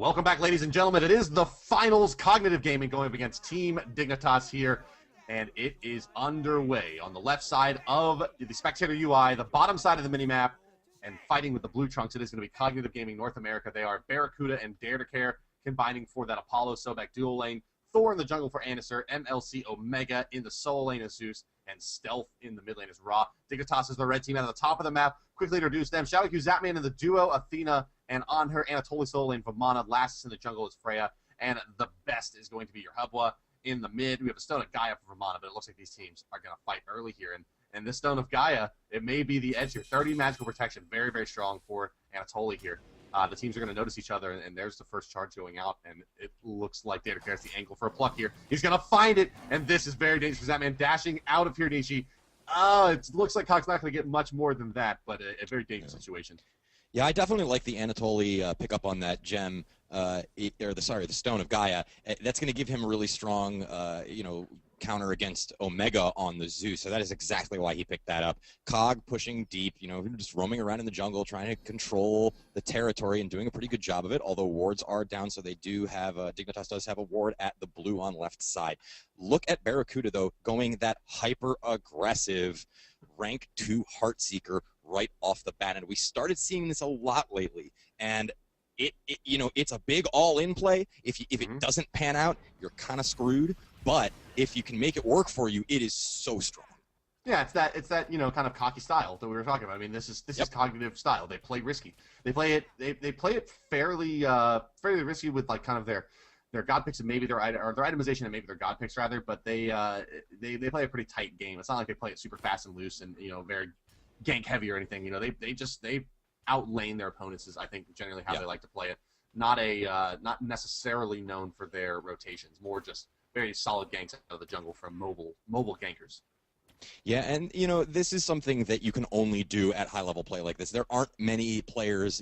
Welcome back, ladies and gentlemen. It is the finals cognitive gaming going up against Team Dignitas here, and it is underway. On the left side of the spectator UI, the bottom side of the minimap, and fighting with the blue trunks, it is going to be Cognitive Gaming North America. They are Barracuda and Dare to Care combining for that Apollo Sobek dual lane, Thor in the jungle for Anister, MLC Omega in the solo lane as Zeus, and Stealth in the mid lane as Ra. Dignitas is the red team out of the top of the map. Quickly introduce them. Shadow Q Zapman in the duo, Athena, and on her Anatoly solo lane, Vamana. Lastest in the jungle is Freya, and the best is going to be your Hubwa. In the mid, we have a Stone of Gaia for Vamana, but it looks like these teams are going to fight early here. And this Stone of Gaia, it may be the edge here. 30 magical protection, very, very strong for Anatoly here. The teams are going to notice each other, and there's the first charge going out, and it looks like Data Care has the angle for a pluck here. He's going to find it, and this is very dangerous for that man dashing out of here, Nishi. It looks like Cog's not going to get much more than that, but a very dangerous situation. Yeah, I definitely like the Anatoly pickup on that gem, the Stone of Gaia. That's going to give him a really strong, counter against Omega on the Zeus. So that is exactly why he picked that up. Cog pushing deep, just roaming around in the jungle, trying to control the territory and doing a pretty good job of it. Although wards are down, so they do have Dignitas does have a ward at the blue on left side. Look at Barracuda though, going that hyper aggressive rank 2 Heartseeker right off the bat, and we started seeing this a lot lately. And it's a big all-in play. If it doesn't pan out, you're kind of screwed. But if you can make it work for you, it is so strong. Yeah, it's that kind of cocky style that we were talking about. I mean, this is cognitive style. They play risky. They play it fairly risky with like kind of their god picks and maybe their itemization and maybe their god picks rather. But they play a pretty tight game. It's not like they play it super fast and loose and very gank heavy or anything. They outlane their opponents is I think generally how they like to play it. Not necessarily known for their rotations. More just very solid ganks out of the jungle from mobile gankers. Yeah, and this is something that you can only do at high-level play like this. There aren't many players,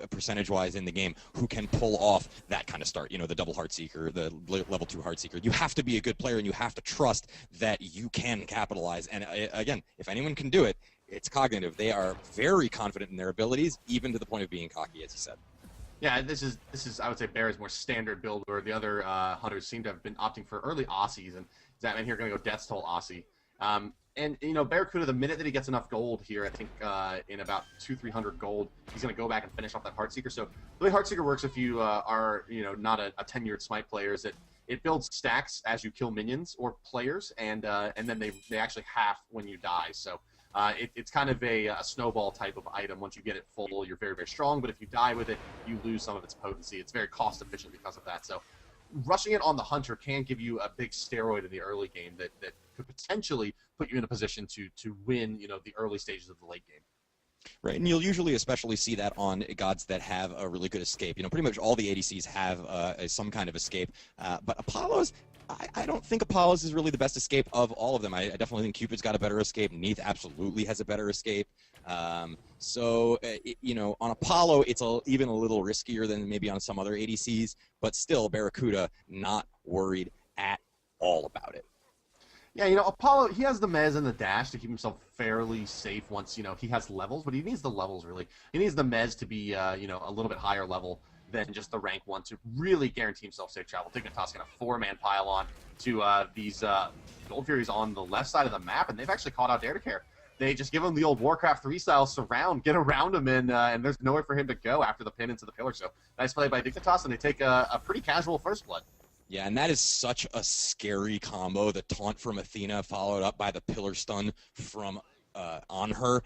percentage-wise in the game who can pull off that kind of start. The double Heartseeker, the level 2 Heartseeker. You have to be a good player, and you have to trust that you can capitalize. And again, if anyone can do it, it's Cognitive. They are very confident in their abilities, even to the point of being cocky, as you said. Yeah, this is I would say Bear's more standard build, where the other hunters seem to have been opting for early Aussies, and Zatman here going to go Death's Toll Aussie. And Barracuda, the minute that he gets enough gold here, I think in about 200-300 gold, he's going to go back and finish off that Heartseeker. So the way Heartseeker works, if you are not a tenured Smite player, is that it builds stacks as you kill minions or players, and then they actually half when you die. So it's kind of a snowball type of item. Once you get it full, you're very, very strong, but if you die with it, you lose some of its potency. It's very cost efficient because of that. So rushing it on the Hunter can give you a big steroid in the early game that could potentially put you in a position to win, the early stages of the late game. Right, and you'll usually especially see that on gods that have a really good escape. Pretty much all the ADCs have some kind of escape, but Apollo's, I don't think Apollo's is really the best escape of all of them. I definitely think Cupid's got a better escape. Neith absolutely has a better escape. On Apollo, it's even a little riskier than maybe on some other ADCs, but still, Barracuda not worried at all about it. Yeah, Apollo, he has the mez and the dash to keep himself fairly safe once, he has levels, but he needs the levels, really. He needs the mez to be, a little bit higher level than just the rank 1 to really guarantee himself safe travel. Dignitas going to 4-man pile on to these Gold Furies on the left side of the map, and they've actually caught out Dare to Care. They just give him the old Warcraft 3 style surround, get around him, and there's nowhere for him to go after the pin into the pillar. So nice play by Dignitas, and they take a pretty casual first blood. Yeah, and that is such a scary combo. The taunt from Athena followed up by the pillar stun from on her.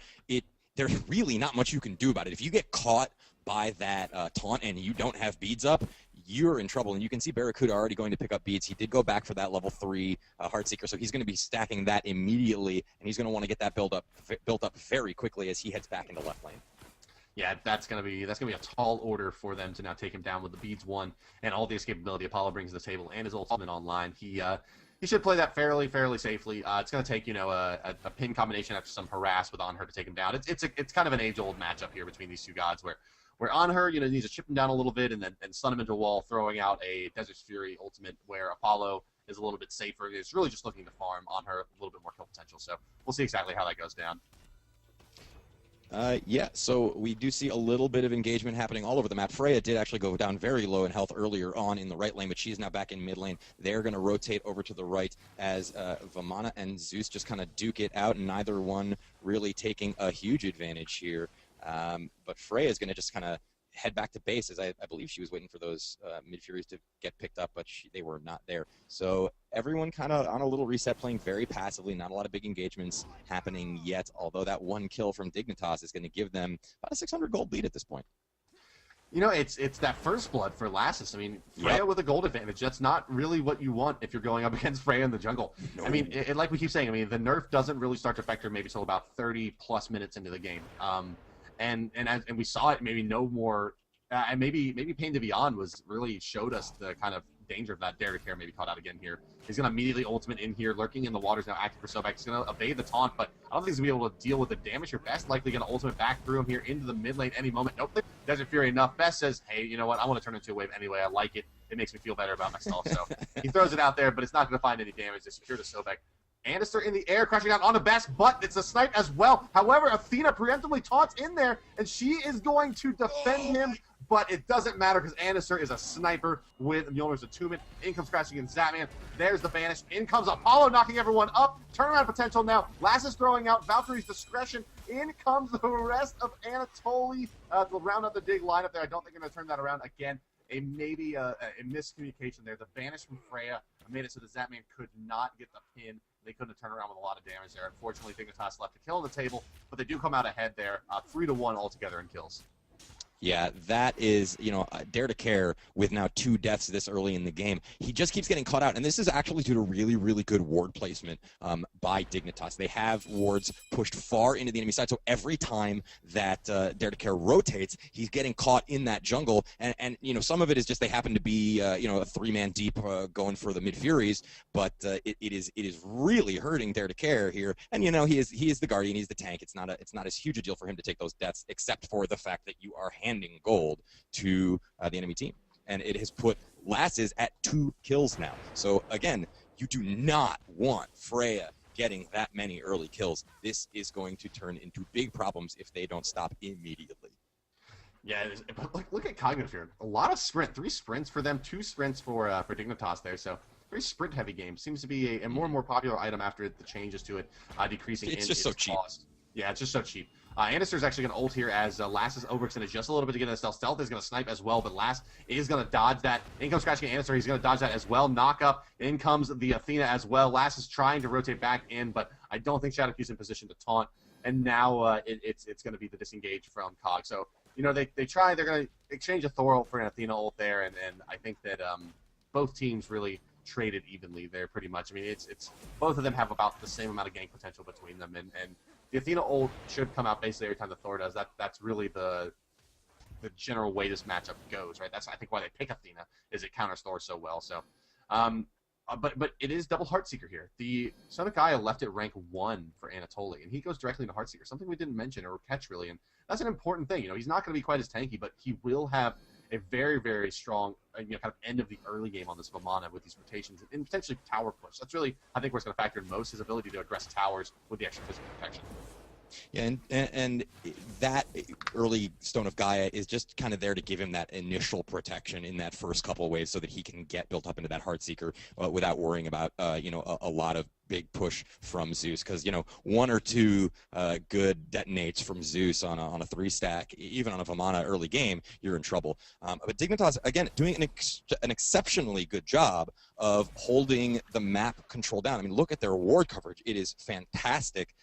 There's really not much you can do about it. If you get caught by that taunt and you don't have beads up, you're in trouble. And you can see Barracuda already going to pick up beads. He did go back for that level 3 Heartseeker, so he's going to be stacking that immediately, and he's going to want to get that built up very quickly as he heads back into left lane. Yeah, that's gonna be a tall order for them to now take him down with the beads 1 and all the escapability Apollo brings to the table and his ultimate online. He should play that fairly safely. It's gonna take a pin combination after some harass with On Her to take him down. It's kind of an age-old matchup here between these two gods where On Her needs to chip him down a little bit and then stun him into a wall, throwing out a Desert's Fury ultimate where Apollo is a little bit safer. It's really just looking to farm On Her a little bit more kill potential. So we'll see exactly how that goes down. Yeah, so we do see a little bit of engagement happening all over the map. Freya did actually go down very low in health earlier on in the right lane, but she's now back in mid lane. They're going to rotate over to the right as Vamana and Zeus just kind of duke it out, and neither one really taking a huge advantage here. But Freya is going to just kind of head back to base, as I believe she was waiting for those mid-furies to get picked up, but they were not there. So everyone kind of on a little reset, playing very passively, not a lot of big engagements happening yet, although that one kill from Dignitas is going to give them about a 600 gold lead at this point. You know, it's that first blood for Lassus. I mean, Freya with a gold advantage. That's not really what you want if you're going up against Freya in the jungle. No. I mean, like we keep saying, I mean, the nerf doesn't really start to affect her maybe until about 30-plus minutes into the game. And we saw it maybe no more, and maybe Pain to Beyond really showed us the kind of danger of that. Derek here maybe caught out again here. He's going to immediately ultimate in here, lurking in the waters now, active for Sobek. He's going to evade the taunt, but I don't think he's going to be able to deal with the damage here. Best likely going to ultimate back through him here into the mid lane any moment. Nope, Desert Fury enough. Best says, hey, you know what? I want to turn into a wave anyway. I like it. It makes me feel better about myself. So he throws it out there, but it's not going to find any damage. They secure to Sobek. Anister in the air, crashing down on the Best, but it's a snipe as well. However, Athena preemptively taunts in there, and she is going to defend him, but it doesn't matter because Anister is a sniper with Mjolnir's attunement. In comes crashing in Zatman. There's the Banish. In comes Apollo, knocking everyone up. Turnaround potential now. Lassus throwing out Valkyrie's discretion. In comes the rest of Anatoly to round up the dig lineup there. I don't think I'm going to turn that around again. Maybe a miscommunication there. The Banish from Freya made it so the Zatman could not get the pin. They couldn't turn around with a lot of damage there. Unfortunately, Dignitas left a kill on the table, but they do come out ahead there, 3-1 altogether in kills. Yeah, that is, Dare to Care with now 2 deaths this early in the game. He just keeps getting caught out, and this is actually due to really, really good ward placement by Dignitas. They have wards pushed far into the enemy side, so every time that Dare to Care rotates, he's getting caught in that jungle, and some of it is just they happen to be, a 3-man deep going for the mid-furies, but it is really hurting Dare to Care here, and he is the Guardian, he's the tank. It's not as huge a deal for him to take those deaths, except for the fact that you are handing gold to the enemy team, and it has put Lassus at 2 kills now. So again, you do not want Freya getting that many early kills. This is going to turn into big problems if they don't stop immediately. Yeah, it is. But look at Cognitive here. A lot of sprint. 3 sprints for them, 2 sprints for Dignitas there. So very sprint heavy game. Seems to be a more and more popular item after the changes to it, decreasing it's in just its so cheap. cost. Yeah, it's just so cheap. Anister's actually going to ult here as Lassus overextended just a little bit to get in the stealth. Stealth is going to snipe as well, but Lass is going to dodge that. In comes crashing Anister. He's going to dodge that as well. Knock up. In comes the Athena as well. Lass is trying to rotate back in, but I don't think Shadowq's in position to taunt. And now it's going to be the disengage from Cog. So, they try. They're going to exchange a Thor ult for an Athena ult there, and I think that both teams really traded evenly there pretty much. I mean, it's both of them have about the same amount of gank potential between them, and the Athena ult should come out basically every time the Thor does. That's really the general way this matchup goes, right? That's I think why they pick Athena, is it counters Thor so well. So, but it is double Heartseeker here. The Son of Gaia left at rank 1 for Anatoly, and he goes directly into Heartseeker, something we didn't mention or catch really, and that's an important thing. He's not going to be quite as tanky, but he will have a very, very strong, kind of end of the early game on this Vamana with these rotations and potentially tower push. That's really, I think, what's going to factor in most, his ability to aggress towers with the extra physical protection. Yeah, and that early Stone of Gaia is just kind of there to give him that initial protection in that first couple of waves so that he can get built up into that Heartseeker without worrying about, a lot of big push from Zeus, because 1 or 2 good detonates from Zeus on a 3-stack, even on a Vamana early game, you're in trouble. But Dignitas, again, doing an exceptionally good job of holding the map control down. I mean, look at their ward coverage. It is fantastic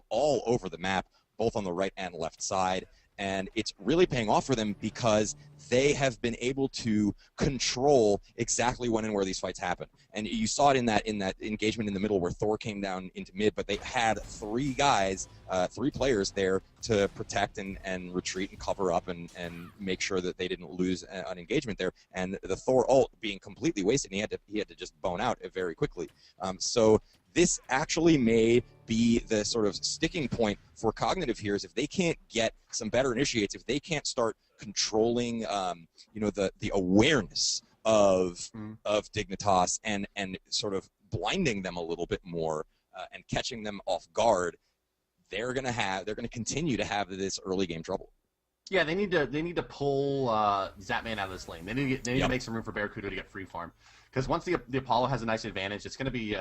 all over the map, both on the right and left side. And it's really paying off for them because they have been able to control exactly when and where these fights happen. And you saw it in that engagement in the middle where Thor came down into mid, but they had 3 guys, 3 players there to protect and retreat and cover up and make sure that they didn't lose an engagement there. And the Thor ult being completely wasted, and he had to just bone out very quickly. So this actually may be the sort of sticking point for Cognitive here, is if they can't get some better initiates, if they can't start controlling, the awareness of Dignitas and sort of blinding them a little bit more and catching them off guard, they're gonna continue to have this early game trouble. Yeah, they need to pull Zapman out of this lane. They need to make some room for Barracuda to get free farm, because once the Apollo has a nice advantage, it's gonna be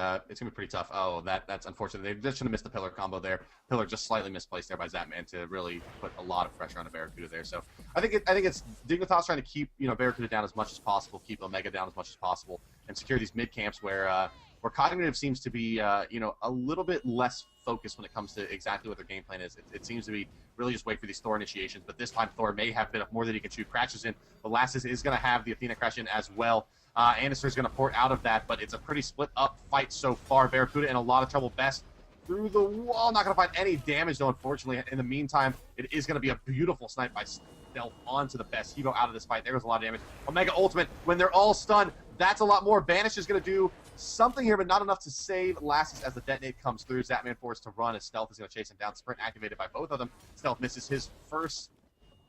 pretty tough. Oh, that's unfortunate. They just should have missed the pillar combo there. Pillar just slightly misplaced there by Zapman to really put a lot of pressure on the Barracuda there. So I think it's Dignitas trying to keep Barracuda down as much as possible, keep Omega down as much as possible, and secure these mid camps where Cognitive seems to be a little bit less focused when it comes to exactly what their game plan is. It seems to be really just wait for these Thor initiations, but this time Thor may have a bit of more that he can shoot. Crashes in, but Lassus is going to have the Athena crash in as well. Anister is going to port out of that, but it's a pretty split up fight so far. Barracuda in a lot of trouble. Best through the wall, not going to find any damage though, unfortunately. In the meantime, it is going to be a beautiful snipe by Stealth onto the Best. He go out of this fight. There was a lot of damage. Omega ultimate, when they're all stunned, that's a lot more. Banish is going to do something here, but not enough to save Lassus as the detonate comes through. Zapman forced to run as Stealth is going to chase him down. Sprint activated by both of them. Stealth misses his first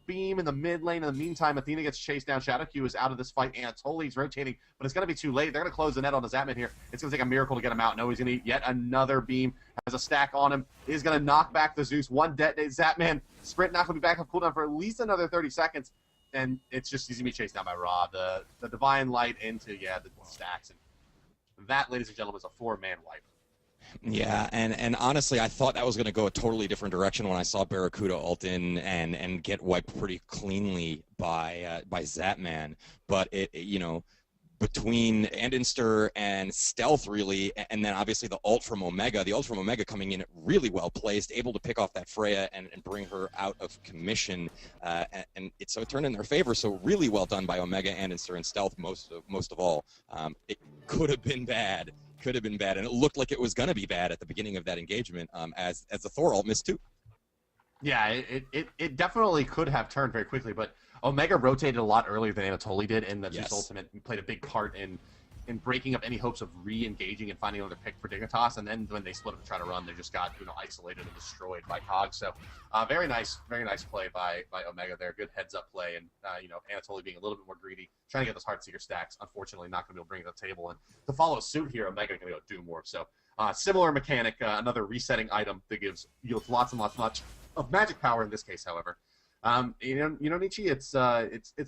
beam in the mid lane. In the meantime, Athena gets chased down. Shadow Q is out of this fight. Anatoly's rotating, but it's going to be too late. They're going to close the net on the Zapman here. It's going to take a miracle to get him out. No, he's going to eat yet another beam. Has a stack on him. He's going to knock back the Zeus. One detonate. Zapman sprint not going to be back on cooldown for at least another 30 seconds. And it's just he's going to be chased down by Ra. The Divine Light into, the stacks. And that, ladies and gentlemen, is a 4-man wipe. Yeah, and honestly, I thought that was going to go a totally different direction when I saw Barracuda ult in and get wiped pretty cleanly by Zapman. But between Andinster and Stealth, really, and then obviously the ult from Omega coming in really well placed, able to pick off that Freya and bring her out of commission, so it turned in their favor. So really well done by Omega, Andinster, and Stealth most of all. It could have been bad. And it looked like it was going to be bad at the beginning of that engagement, as the Thor ult missed too. Yeah, it definitely could have turned very quickly, but Omega rotated a lot earlier than Anatoly did, and the Zeus ultimate played a big part in breaking up any hopes of re-engaging and finding another pick for Dignitas. And then when they split up and try to run, they just got isolated and destroyed by Cog. So very nice play by Omega there. Good heads up play, and Anatoly being a little bit more greedy, trying to get those Heartseeker stacks. Unfortunately, not going to be able to bring it to the table. And to follow suit here, Omega going to go Doom Warp. So similar mechanic, another resetting item that yields lots and lots of magic power in this case, however. Nietzsche, it's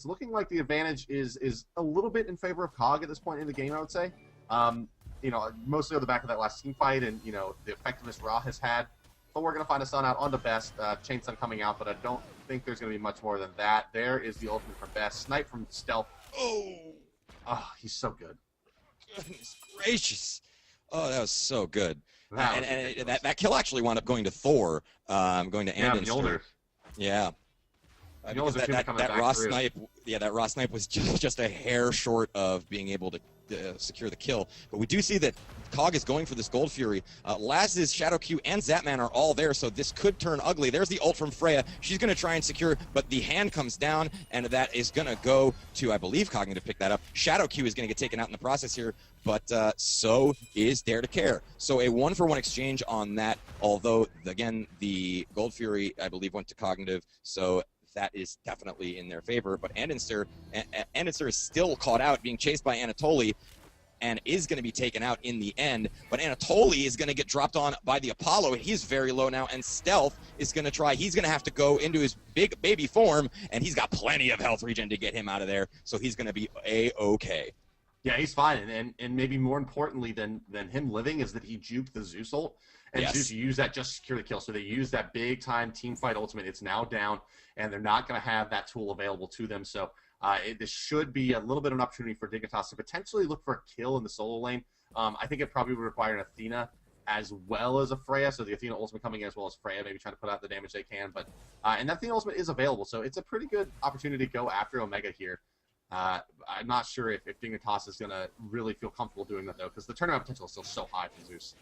looking like the advantage is a little bit in favor of Cog at this point in the game, I would say. Mostly on the back of that last team fight and, the effectiveness Ra has had. But we're going to find a stun out on the Best. Chain stun coming out, but I don't think there's going to be much more than that. There is the ultimate from Best. Snipe from Stealth. Oh, he's so good. Goodness gracious. Oh, that was so good. That kill actually wound up going to Thor, going to Andinster. Yeah. Because that Raw snipe was just a hair short of being able to secure the kill. But we do see that Cog is going for this Gold Fury. Laz's Shadow Q and Zapman are all there, so this could turn ugly. There's the ult from Freya. She's going to try and secure, but the hand comes down, and that is going to go to, I believe, Cognitive pick that up. Shadow Q is going to get taken out in the process here, but so is Dare to Care. So a 1-for-1 exchange on that, although, again, the Gold Fury, I believe, went to Cognitive, so that is definitely in their favor. But Andinster is still caught out, being chased by Anatoly, and is going to be taken out in the end. But Anatoly is going to get dropped on by the Apollo. He's very low now, and Stealth is going to try. He's going to have to go into his big baby form, and he's got plenty of health regen to get him out of there, so he's going to be A-okay. Yeah, he's fine, and maybe more importantly than him living is that he juked the Zeus ult, and Zeus used that just to secure the kill. So they used that big-time team fight ultimate. It's now down, and they're not going to have that tool available to them. So this should be a little bit of an opportunity for Dignitas to potentially look for a kill in the solo lane. I think it probably would require an Athena as well as a Freya, so the Athena ultimate coming in as well as Freya, maybe trying to put out the damage they can. But and that Athena ultimate is available, so it's a pretty good opportunity to go after Omega here. I'm not sure if Dignitas is going to really feel comfortable doing that, though, because the turnaround potential is still so high for Zeus.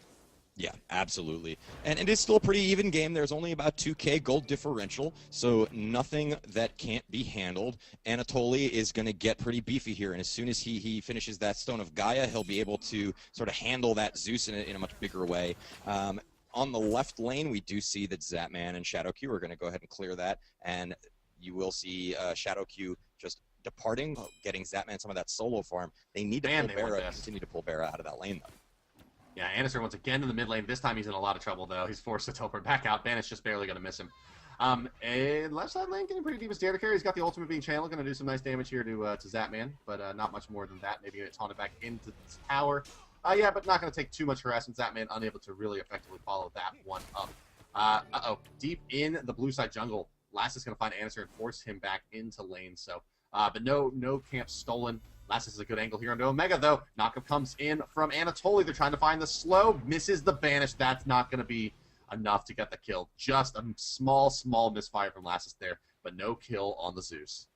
Yeah, absolutely. And it is still a pretty even game. There's only about 2K gold differential, so nothing that can't be handled. Anatoly is going to get pretty beefy here, and as soon as he finishes that Stone of Gaia, he'll be able to sort of handle that Zeus in a much bigger way. On the left lane, we do see that Zapman and Shadow Q are going to go ahead and clear that, and you will see Shadow Q just departing, getting Zapman some of that solo farm. They need to continue to pull Barra out of that lane, though. Yeah, Anderson once again in the mid lane. This time he's in a lot of trouble, though. He's forced to teleport back out. Banish just barely going to miss him. And left side lane getting pretty deep as dare to carry. He's got the ultimate being channeled. Going to do some nice damage here to Zapman, but not much more than that. Maybe get taunted back into the tower. Yeah, but not going to take too much harassment. Zapman unable to really effectively follow that one up. Deep in the blue side jungle. Last is going to find Anderson and force him back into lane. So, but no camp stolen. Last is a good angle here onto Omega, though. Knockup comes in from Anatoly. They're trying to find the slow. Misses the banish. That's not going to be enough to get the kill. Just a small misfire from Lassus there, but no kill on the Zeus.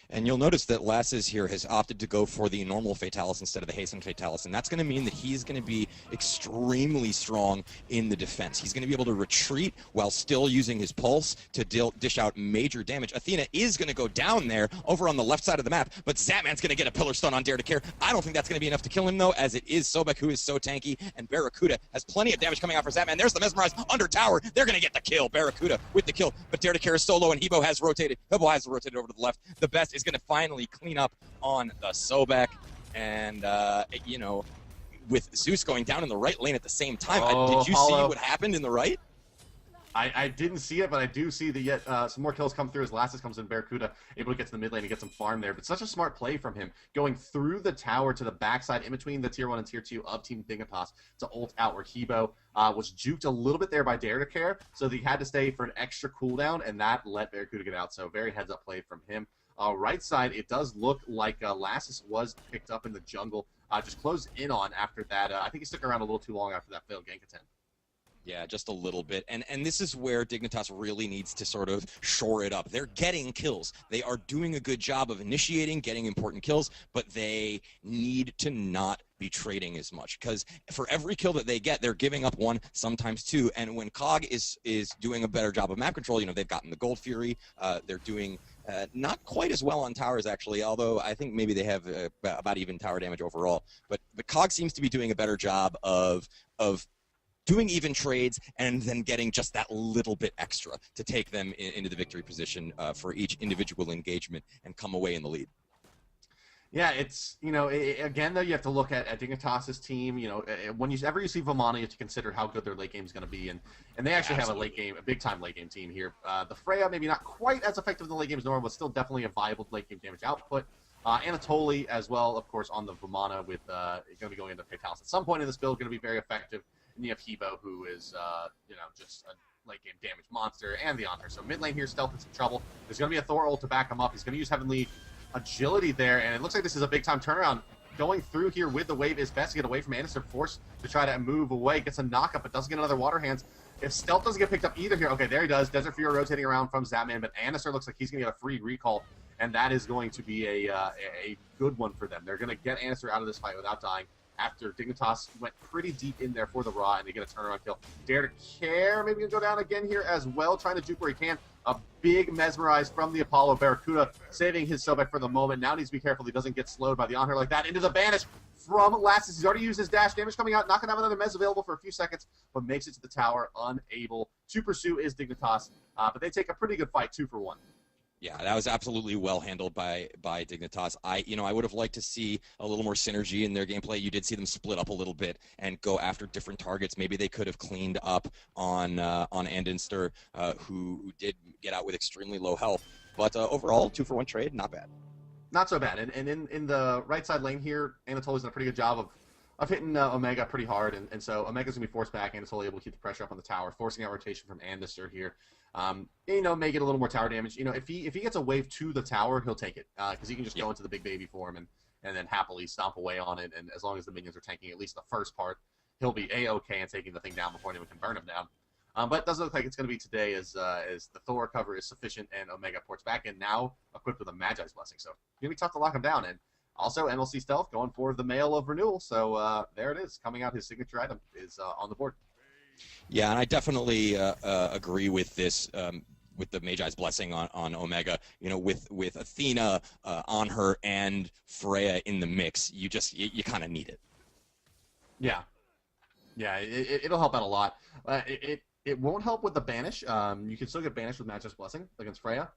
And you'll notice that Lassus here has opted to go for the normal Fatalis instead of the hastened Fatalis, and that's going to mean that he's going to be extremely strong in the defense. He's going to be able to retreat while still using his pulse to dish out major damage. Athena is going to go down there over on the left side of the map, but Zapman's going to get a pillar stun on Dare to Care. I don't think that's going to be enough to kill him, though, as it is Sobek who is so tanky, and Barracuda has plenty of damage coming out for Zapman. There's the Mesmerize under tower. They're going to get the kill. Barracuda with the kill, but Dare to Care is solo, and Hebo has rotated. Hebo has rotated over to the left. The best is going to finally clean up on the Sobek, and you know, with Zeus going down in the right lane at the same time. Did you see what happened in the right? I didn't see it, but I do see that yet some more kills come through as Lassus comes in. Barracuda able to get to the mid lane and get some farm there, but such a smart play from him, going through the tower to the backside in between the tier 1 and tier 2 of Team Dignitas to ult out, where Hebo was juked a little bit there by Dare to Care, so that he had to stay for an extra cooldown, and that let Barracuda get out. So very heads up play from him. Right side, it does look like Lassus was picked up in the jungle, just closed in on after that. I think he stuck around a little too long after that failed gank attempt. Yeah, just a little bit. And this is where Dignitas really needs to sort of shore it up. They're getting kills. They are doing a good job of initiating, getting important kills, but they need to not be trading as much, because for every kill that they get, they're giving up one, sometimes two. And when COG is doing a better job of map control, you know, they've gotten the Gold Fury. They're doing not quite as well on towers, actually, although I think maybe they have about even tower damage overall. But COG seems to be doing a better job of doing even trades and then getting just that little bit extra to take them into the victory position for each individual engagement and come away in the lead. Yeah, it's, you know, again, though, you have to look at Dignitas' team. You know, whenever you see Vamana, you have to consider how good their late game is going to be. And they actually have a big-time late game team here. The Freya, maybe not quite as effective in the late game as normal, but still definitely a viable late game damage output. Anatoly, as well, of course, on the Vamana, with going to be going into Fatalis at some point in this build, going to be very effective. And you have Hebo, who is, you know, just a late-game damage monster, and the Honor. So mid lane here, Stealth in some trouble. There's going to be a Thor ult to back him up. He's going to use Heavenly Agility there, and it looks like this is a big-time turnaround. Going through here with the wave is best to get away from Anderson, forced to try to move away. Gets a knockup, but doesn't get another Water Hands. If Stealth doesn't get picked up either here, okay, there he does. Desert Fury rotating around from Zapman, but Anderson looks like he's going to get a free recall, and that is going to be a good one for them. They're going to get Anderson out of this fight without dying, after Dignitas went pretty deep in there for the Raw, and they get a turnaround kill. Dare to Care maybe going to go down again here as well, trying to juke where he can. A big Mesmerize from the Apollo. Barracuda saving his Sobek for the moment. Now needs to be careful he doesn't get slowed by the on-her like that. Into the banish from Lassus. He's already used his dash. Damage coming out. Not going to have another Mez available for a few seconds, but makes it to the tower unable to pursue is Dignitas. But they take a pretty good fight, 2 for 1. Yeah, that was absolutely well handled by Dignitas. I would have liked to see a little more synergy in their gameplay. You did see them split up a little bit and go after different targets. Maybe they could have cleaned up on Andinster, who did get out with extremely low health. But overall, 2 for 1 trade, not bad. Not so bad. And in the right side lane here, Anatoly's done a pretty good job of hitting Omega pretty hard, and so Omega's going to be forced back. Anatoly able to keep the pressure up on the tower, forcing out rotation from Andinster here. You know, may get a little more tower damage. You know, if he gets a wave to the tower, he'll take it, because he can just go into the big baby form and then happily stomp away on it. And as long as the minions are tanking at least the first part, he'll be a-okay and taking the thing down before anyone can burn him down. But it doesn't look like it's going to be today, as the Thor cover is sufficient and Omega ports back in, now equipped with a Magi's Blessing. So it's going to be tough to lock him down. And also, MLC Stealth going for the Mail of Renewal. So there it is, coming out. His signature item is on the board. Yeah, and I definitely agree with this, with the Magi's Blessing on Omega. You know, with Athena on her and Freya in the mix, you kind of need it. Yeah. Yeah, it'll help out a lot. It won't help with the banish. You can still get banished with Magi's Blessing against Freya,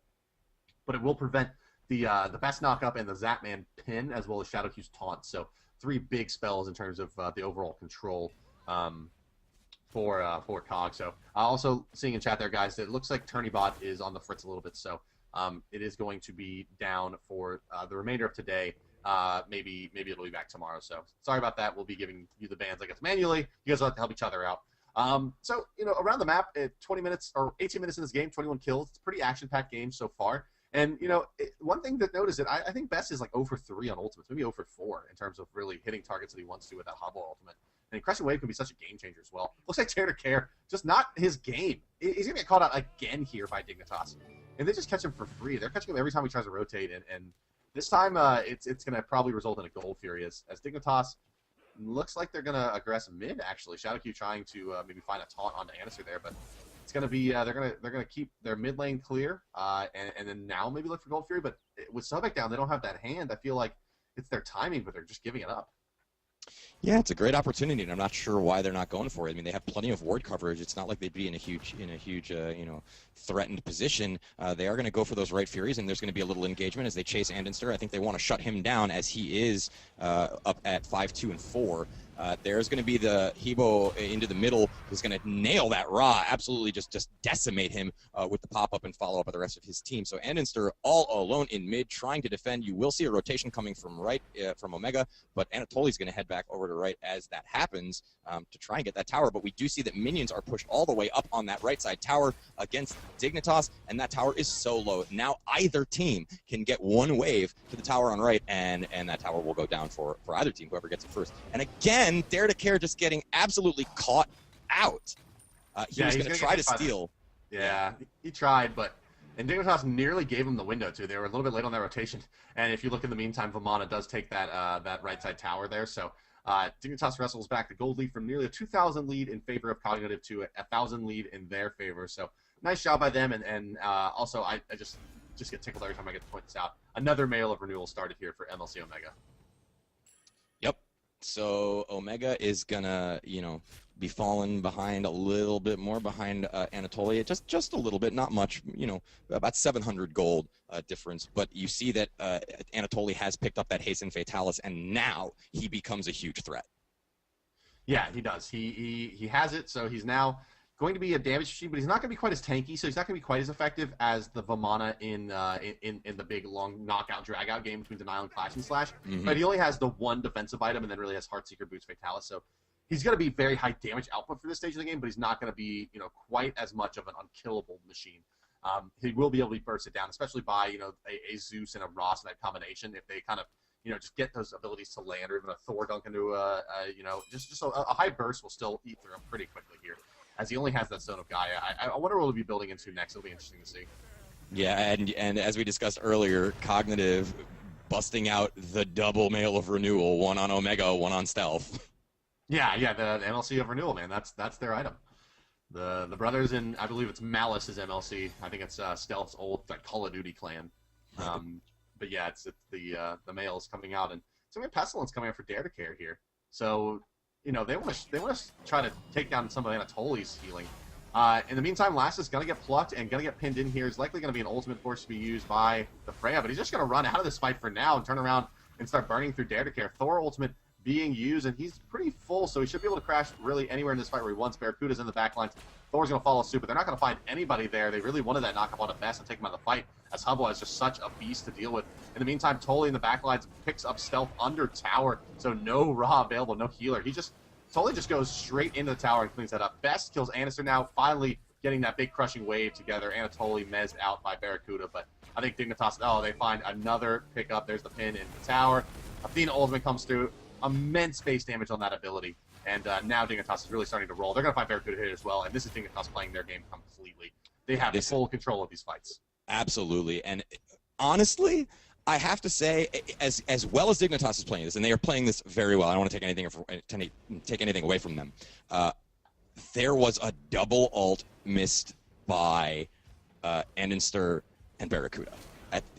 but it will prevent the best knockup and the Zapman pin, as well as Shadowhue's taunt. So 3 big spells in terms of the overall control um, for Cog. So also seeing in chat there, guys, that it looks like Turnybot is on the fritz a little bit. So it is going to be down for the remainder of today. Maybe it'll be back tomorrow. So sorry about that. We'll be giving you the bans, I guess, manually. You guys will have to help each other out. So, around the map, 20 minutes or 18 minutes in this game, 21 kills. It's a pretty action-packed game so far. And, one thing to note is that I think Best is like 0 for 3 on ultimates, maybe 0 for 4 in terms of really hitting targets that he wants to with that Hobble ultimate. And Crescent Wave can be such a game changer as well. Looks like Dare to Care, just not his game. He's going to get called out again here by Dignitas. And they just catch him for free. They're catching him every time he tries to rotate. And this time it's going to probably result in a Gold Fury as Dignitas looks like they're going to aggress mid, actually. ShadowQ trying to maybe find a taunt onto Anister there, but it's going to be they're going to keep their mid lane clear and then now maybe look for Gold Fury. But with Sobek down, they don't have that hand. I feel like it's their timing, but they're just giving it up. Yeah, it's a great opportunity, and I'm not sure why they're not going for it. I mean, they have plenty of ward coverage. It's not like they'd be in a huge, threatened position. They are going to go for those right Furies, and there's going to be a little engagement as they chase Andinster. I think they want to shut him down as he is up at 5-2 and 4. There's going to be the Hebo into the middle who's going to nail that Ra, absolutely just decimate him with the pop-up and follow-up of the rest of his team. So Andinster all alone in mid trying to defend. You will see a rotation coming from right from Omega, but Anatoli's going to head back over to right as that happens to try and get that tower. But we do see that minions are pushed all the way up on that right side tower against Dignitas, and that tower is so low. Now either team can get one wave to the tower on right, and that tower will go down for either team, whoever gets it first. And again, Dare to Care just getting absolutely caught out. He was going to try to steal. Yeah, he tried, and Dignitas nearly gave him the window, too. They were a little bit late on their rotation. And if you look in the meantime, Vamana does take that right side tower there. So Dignitas wrestles back the gold lead from nearly a 2,000 lead in favor of Cognitive to a 1,000 lead in their favor. So nice job by them. And also, I just get tickled every time I get to point this out. Another mail of renewal started here for MLC Omega. Yep. So Omega is gonna, be falling behind a little bit more behind Anatolia, just a little bit, not much, about 700 gold difference. But you see that Anatoly has picked up that Hasten Fatalis, and now he becomes a huge threat. Yeah, he does. He has it, so he's now going to be a damage machine, but he's not going to be quite as tanky, so he's not going to be quite as effective as the Vamana in the big, long knockout, drag-out game between Denial and Clash and Slash. Mm-hmm. But he only has the one defensive item and then really has Heartseeker, Boots, Fatalis, so he's going to be very high damage output for this stage of the game, but he's not going to be, quite as much of an unkillable machine. He will be able to burst it down, especially by, a Zeus and a Ross in that combination, if they kind of, just get those abilities to land, or even a Thor dunk into a high burst will still eat through him pretty quickly here, as he only has that Stone of Gaia. I wonder what we'll be building into next. It'll be interesting to see. Yeah, and as we discussed earlier, Cognitive busting out the double mail of renewal, one on Omega, one on Stealth. Yeah, the MLC of renewal, man. That's their item. The brothers in, I believe it's Malice is MLC. I think it's Stealth's old Call of Duty clan. But yeah, it's the males coming out, and so we have Pestilence coming out for Dare to Care here. So they want to try to take down some of Anatoli's healing. In the meantime, Last is gonna get plucked and gonna get pinned in here. Is likely gonna be an ultimate force to be used by the Freya, but he's just gonna run out of this fight for now and turn around and start burning through Dare to Care. Thor ultimate being used, and he's pretty full, so he should be able to crash really anywhere in this fight where he wants. Barracuda's in the back lines. Thor's going to follow suit, but they're not going to find anybody there. They really wanted that knockup on the best and take him out of the fight, as Hubble is just such a beast to deal with. In the meantime, Tully in the back lines picks up Stealth under tower, so no Raw available, no healer. Tully just goes straight into the tower and cleans that up. Best kills Anister now, finally getting that big crushing wave together. Anatoly mezzed out by Barracuda, but I think Dignitas, they find another pickup. There's the pin in the tower. Athena ultimate comes through. Immense base damage on that ability, and now Dignitas is really starting to roll. They're going to find Barracuda here as well, and this is Dignitas playing their game completely. They have full control of these fights. Absolutely, and honestly, I have to say, as well as Dignitas is playing this, and they are playing this very well. I don't want to take anything away from them. There was a double ult missed by Andinster and Barracuda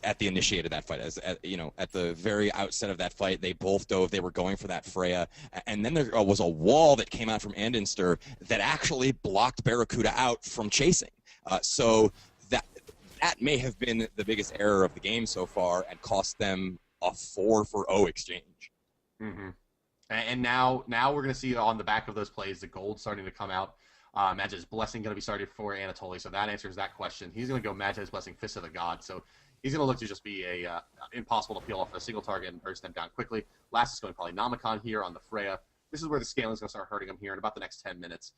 at the initiate of that fight. At the very outset of that fight, they both dove. They were going for that Freya, and then there was a wall that came out from Andinster that actually blocked Barracuda out from chasing. So that may have been the biggest error of the game so far and cost them a 4-for-0 exchange. Mm-hmm. And now we're going to see on the back of those plays the gold starting to come out. Magic's Blessing going to be started for Anatoly, so that answers that question. He's going to go Magic's Blessing, Fist of the God, so he's going to look to just be impossible to peel off a single target and burst them down quickly. Last is going probably Namicon here on the Freya. This is where the scaling is going to start hurting him here in about the next 10 minutes.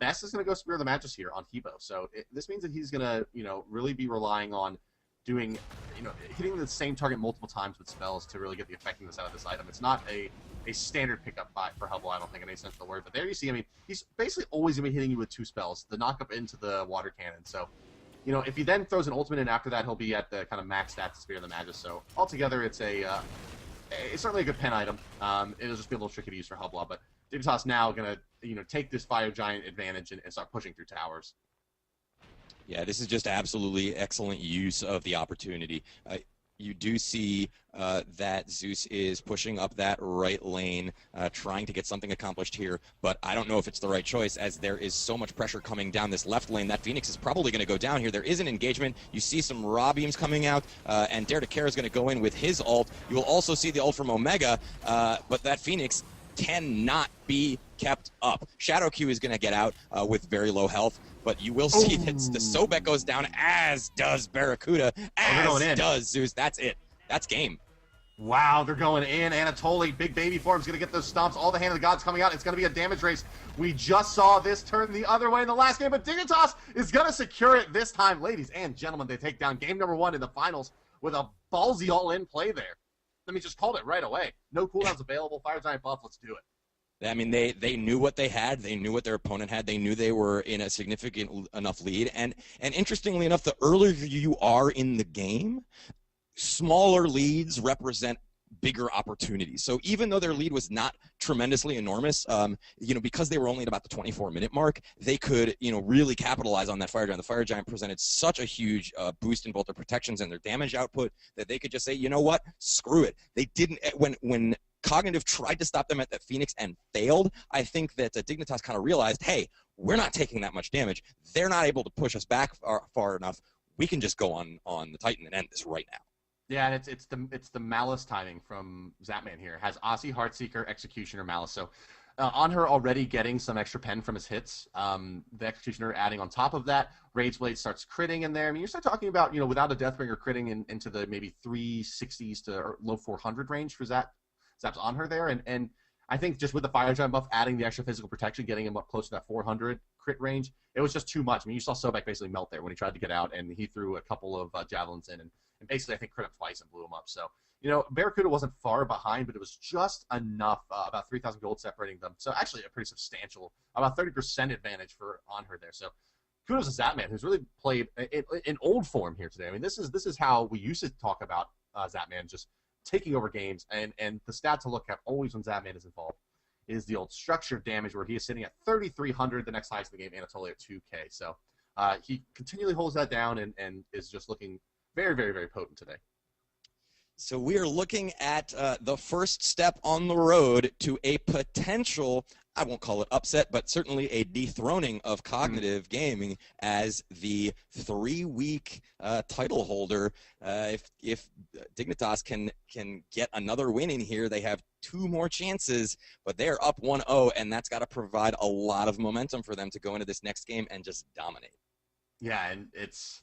Best is going to go Spear of the Magus here on Hebo, so this means that he's going to really be relying on doing hitting the same target multiple times with spells to really get the effectiveness out of this item. It's not a standard pickup for Hubble, I don't think in any sense of the word. But there you see, I mean, he's basically always going to be hitting you with 2 spells, the knock-up into the water cannon. So, if he then throws an ultimate in after that, he'll be at the kind of max stats to Spear of the Magus. So, altogether, it's it's certainly a good pen item. It'll just be a little tricky to use for Hubble, but Dignitas now going to, take this Fire Giant advantage and start pushing through towers. Yeah, this is just absolutely excellent use of the opportunity. You do see that Zeus is pushing up that right lane, trying to get something accomplished here, but I don't know if it's the right choice as there is so much pressure coming down this left lane. That Phoenix is probably going to go down here. There is an engagement. You see some raw beams coming out, and Dare to Care is going to go in with his ult. You will also see the ult from Omega, but that Phoenix cannot be kept up. Shadow Q is going to get out with very low health, but you will see that the Sobek goes down, as does Barracuda, as does Zeus. That's it. That's game. Wow, they're going in. Anatoly, big baby form's going to get those stomps. All the Hand of the Gods coming out. It's going to be a damage race. We just saw this turn the other way in the last game, but Dignitas is going to secure it this time. Ladies and gentlemen, they take down game number 1 in the finals with a ballsy all-in play there. I mean, just called it right away. No cooldowns available. Fire Giant buff. Let's do it. I mean, they knew what they had. They knew what their opponent had. They knew they were in a significant enough lead. And interestingly enough, the earlier you are in the game, smaller leads represent bigger opportunities. So even though their lead was not tremendously enormous, because they were only at about the 24-minute mark, they could, really capitalize on that Fire Giant. The Fire Giant presented such a huge boost in both their protections and their damage output that they could just say, you know what, screw it. They didn't, when Cognitive tried to stop them at that Phoenix and failed, I think that Dignitas kind of realized, hey, we're not taking that much damage. They're not able to push us back far enough. We can just go on the Titan and end this right now. Yeah, and it's the Malice timing from Zapman here. It has Aussie, Heartseeker, Executioner, Malice. So on her already getting some extra pen from his hits, the Executioner adding on top of that, Rage Blade starts critting in there. I mean, you start talking about, without a Deathbringer critting into the maybe 360s to low 400 range for Zap's on her there. And I think just with the Fire Giant buff, adding the extra physical protection, getting him up close to that 400 crit range, it was just too much. I mean, you saw Sobek basically melt there when he tried to get out, and he threw a couple of javelins in, and basically I think crit him twice and blew him up. So, Barracuda wasn't far behind, but it was just enough, about 3,000 gold separating them. So actually a pretty substantial, about 30% advantage on her there. So kudos to Zapman, who's really played in old form here today. I mean, this is how we used to talk about Zapman, just taking over games, and the stat to look at always when Zapman is involved is the old structured damage, where he is sitting at 3,300, the next highest in the game, Anatoly at 2K. So he continually holds that down and is just looking very, very, very potent today. So we are looking at the first step on the road to a potential, I won't call it upset, but certainly a dethroning of Cognitive Gaming as the 3-week title holder. If Dignitas can get another win in here, they have 2 more chances, but they're up 1-0, and that's got to provide a lot of momentum for them to go into this next game and just dominate. Yeah, and it's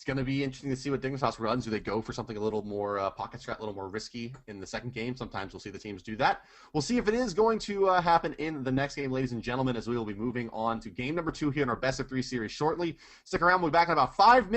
going to be interesting to see what Dignitas runs. Do they go for something a little more pocket strat, a little more risky in the second game? Sometimes we'll see the teams do that. We'll see if it is going to happen in the next game, ladies and gentlemen, as we will be moving on to game number 2 here in our Best of 3 series shortly. Stick around. We'll be back in about 5 minutes.